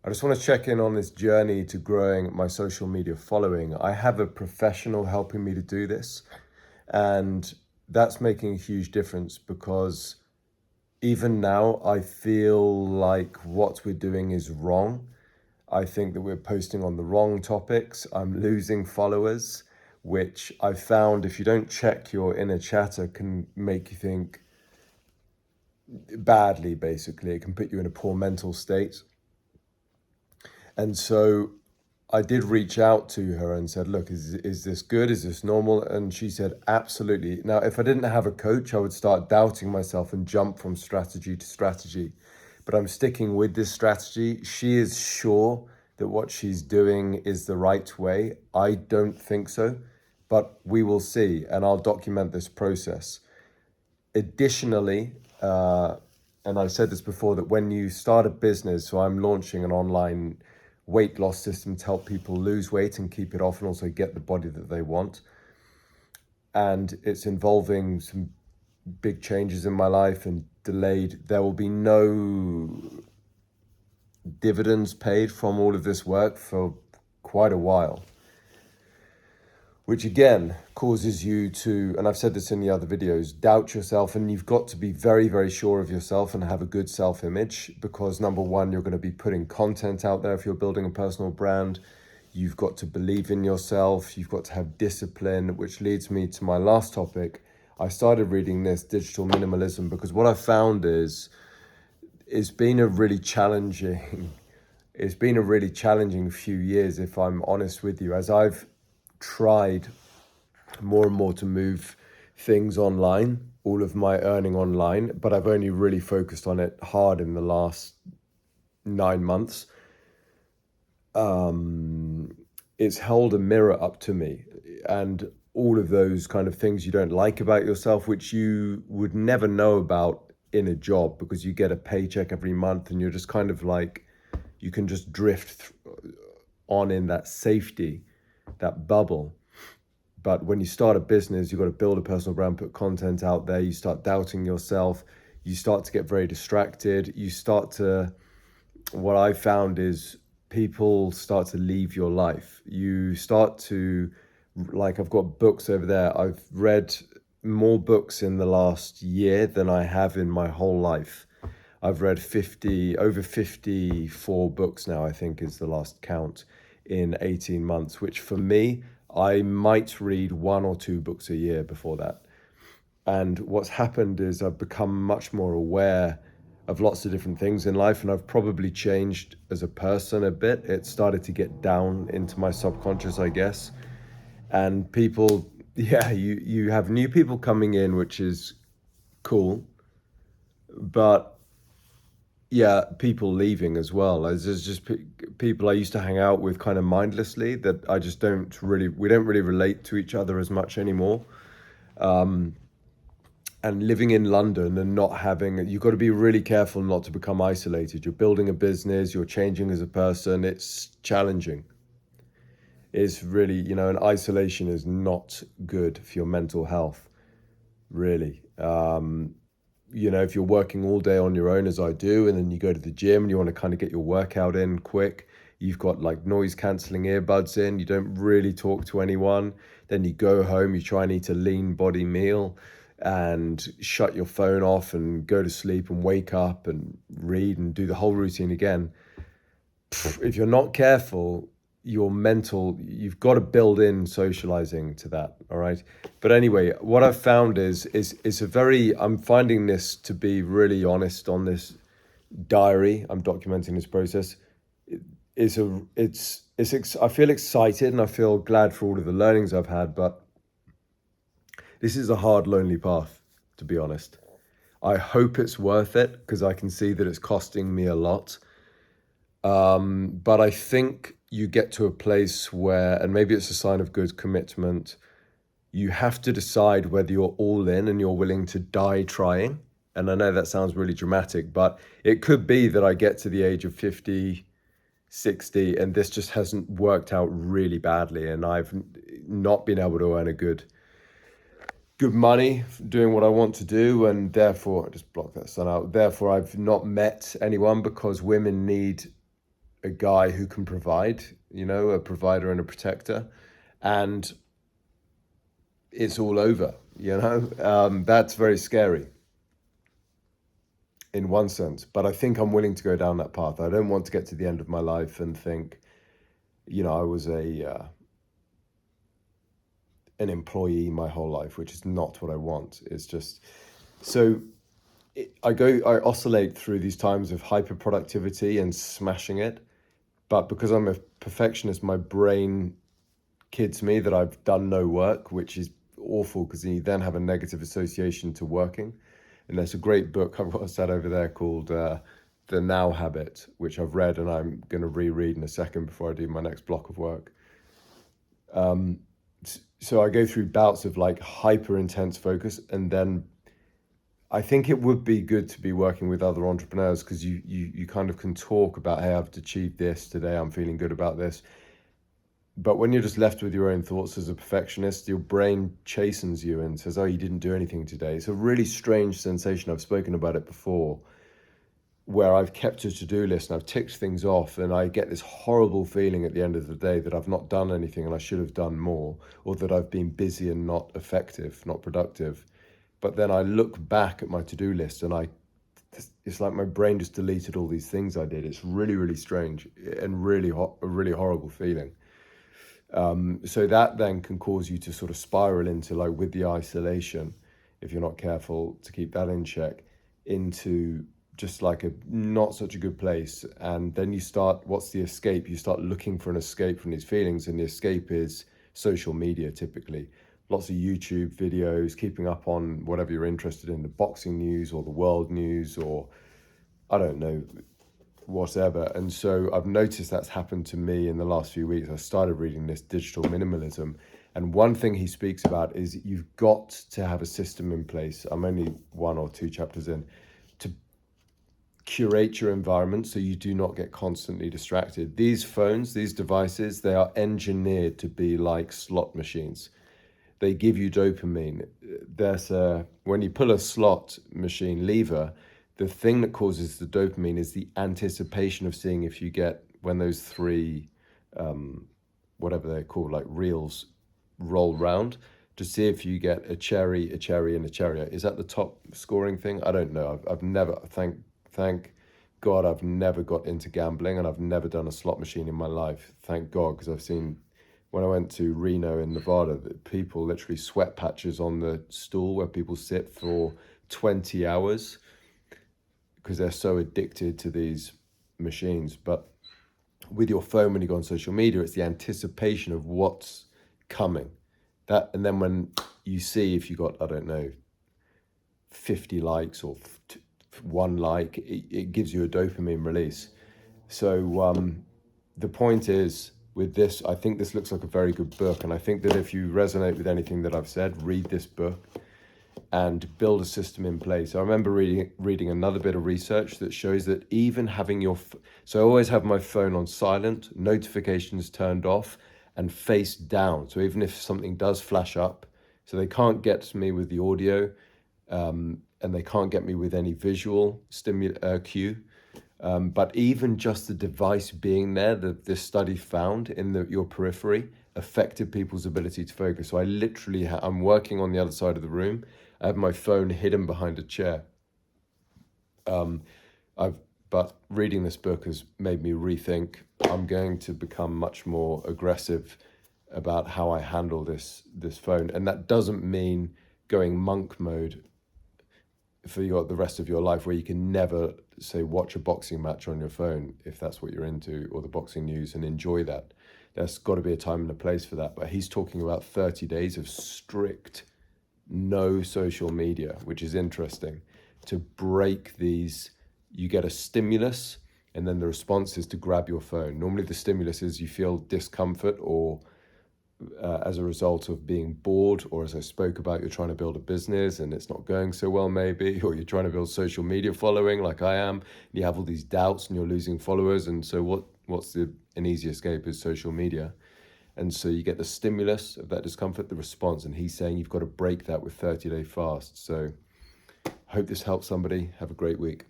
I just want to check in on this journey to growing my social media following. I have a professional helping me to do this, and that's making a huge difference because even now I feel like what we're doing is wrong. I think that we're posting on the wrong topics. I'm losing followers, which I found if you don't check your inner chatter can make you think badly, basically. It can put you in a poor mental state. And so I did reach out to her and said, look, is this good? Is this normal? And she said, absolutely. Now, if I didn't have a coach, I would start doubting myself and jump from strategy to strategy. But I'm sticking with this strategy. She is sure that what she's doing is the right way. I don't think so, but we will see. And I'll document this process. Additionally, and I've said this before, that when you start a business, so I'm launching an online weight loss system to help people lose weight and keep it off and also get the body that they want. And it's involving some big changes in my life and delayed. There will be no dividends paid from all of this work for quite a while, which again causes you to, and I've said this in the other videos, doubt yourself. And you've got to be very, very sure of yourself and have a good self-image, because number one, you're going to be putting content out there if you're building a personal brand. You've got to believe in yourself. You've got to have discipline, which leads me to my last topic. I started reading this, Digital Minimalism, because what I found is it's been a really challenging few years, if I'm honest with you, as I've tried more and more to move things online, all of my earning online, but I've only really focused on it hard in the last 9 months. It's held a mirror up to me, and all of those kind of things you don't like about yourself, which you would never know about in a job because you get a paycheck every month and you're just kind of like, you can just drift on in that safety, that bubble. But when you start a business, you've got to build a personal brand, put content out there, you start doubting yourself, you start to get very distracted, what I found is people start to leave your life. You start to, like, I've got books over there. I've read more books in the last year than I have in my whole life. I've read over 54 books now, I think is the last count, in 18 months, which for me, I might read 1 or 2 books a year before that. And what's happened is I've become much more aware of lots of different things in life, and I've probably changed as a person a bit. It started to get down into my subconscious, I guess. And people, yeah, you have new people coming in, which is cool. But yeah, people leaving as well. As there's just people I used to hang out with kind of mindlessly that we don't really relate to each other as much anymore. And living in London and you've got to be really careful not to become isolated. You're building a business, you're changing as a person. It's challenging. It's really, and isolation is not good for your mental health, really. If you're working all day on your own, as I do, and then you go to the gym and you want to kind of get your workout in quick, you've got like noise cancelling earbuds in, you don't really talk to anyone. Then you go home, you try and eat a lean body meal and shut your phone off and go to sleep and wake up and read and do the whole routine again. If you're not careful, you've got to build in socializing to that. All right. But anyway, what I've found is I'm finding this to be really honest on this diary. I'm documenting this process. I feel excited and I feel glad for all of the learnings I've had, but this is a hard, lonely path, to be honest. I hope it's worth it because I can see that it's costing me a lot. But I think you get to a place where, and maybe it's a sign of good commitment, you have to decide whether you're all in and you're willing to die trying. And I know that sounds really dramatic, but it could be that I get to the age of 50, 60, and this just hasn't worked out really badly. And I've not been able to earn a good money doing what I want to do. And therefore, I just block that sun out. Therefore, I've not met anyone because women need a guy who can provide, a provider and a protector, and it's all over, that's very scary in one sense, but I think I'm willing to go down that path. I don't want to get to the end of my life and think, I was an employee my whole life, which is not what I want. It's just so I oscillate through these times of hyper productivity and smashing it, but because I'm a perfectionist, my brain kids me that I've done no work, which is awful because you then have a negative association to working. And there's a great book I've got set over there called The Now Habit, which I've read and I'm going to reread in a second before I do my next block of work. So I go through bouts of like hyper intense focus, and then I think it would be good to be working with other entrepreneurs because you kind of can talk about, hey, I've achieved this today, I'm feeling good about this. But when you're just left with your own thoughts as a perfectionist, your brain chastens you and says, oh, you didn't do anything today. It's a really strange sensation. I've spoken about it before, where I've kept a to-do list and I've ticked things off, and I get this horrible feeling at the end of the day that I've not done anything and I should have done more, or that I've been busy and not effective, not productive. But then I look back at my to-do list and it's like my brain just deleted all these things I did. It's really, really strange and really a really horrible feeling. So that then can cause you to sort of spiral into, like with the isolation, if you're not careful to keep that in check, into just like a not such a good place. And then you start, what's the escape? You start looking for an escape from these feelings, and the escape is social media typically. Lots of YouTube videos, keeping up on whatever you're interested in, the boxing news or the world news or I don't know, whatever. And so I've noticed that's happened to me in the last few weeks. I started reading this Digital Minimalism, and one thing he speaks about is you've got to have a system in place. I'm only 1 or 2 chapters in, to curate your environment so you do not get constantly distracted. These phones, these devices, they are engineered to be like slot machines. They give you dopamine. When you pull a slot machine lever, the thing that causes the dopamine is the anticipation of seeing if you get, when those 3, whatever they're called, like reels roll round, to see if you get a cherry, and a cherry. Is that the top scoring thing? I don't know. I've never, thank God, I've never got into gambling, and I've never done a slot machine in my life. Thank God, because I've seen, when I went to Reno in Nevada, that people literally sweat patches on the stool where people sit for 20 hours because they're so addicted to these machines. But with your phone, when you go on social media, it's the anticipation of what's coming. And then when you see if you got, I don't know, 50 likes or 1 like, it gives you a dopamine release. So the point is, with this, I think this looks like a very good book, and I think that if you resonate with anything that I've said, read this book and build a system in place. I remember reading another bit of research that shows that even having so I always have my phone on silent, notifications turned off, and face down. So even if something does flash up, so they can't get to me with the audio, and they can't get me with any visual cue. But even just the device being there, this study found in your periphery, affected people's ability to focus. So I literally, I'm working on the other side of the room. I have my phone hidden behind a chair. But reading this book has made me rethink. I'm going to become much more aggressive about how I handle this phone. And that doesn't mean going monk mode for the rest of your life, where you can never, say, watch a boxing match on your phone if that's what you're into, or the boxing news, and enjoy that. There's got to be a time and a place for that. But he's talking about 30 days of strict no social media, which is interesting, to break these. You get a stimulus, and then the response is to grab your phone. Normally the stimulus is you feel discomfort, or as a result of being bored, or as I spoke about, you're trying to build a business and it's not going so well maybe, or you're trying to build social media following like I am, and you have all these doubts and you're losing followers, and so what's an easy escape is social media. And so you get the stimulus of that discomfort, the response, and he's saying you've got to break that with 30-day fast. So I hope this helps somebody. Have a great week.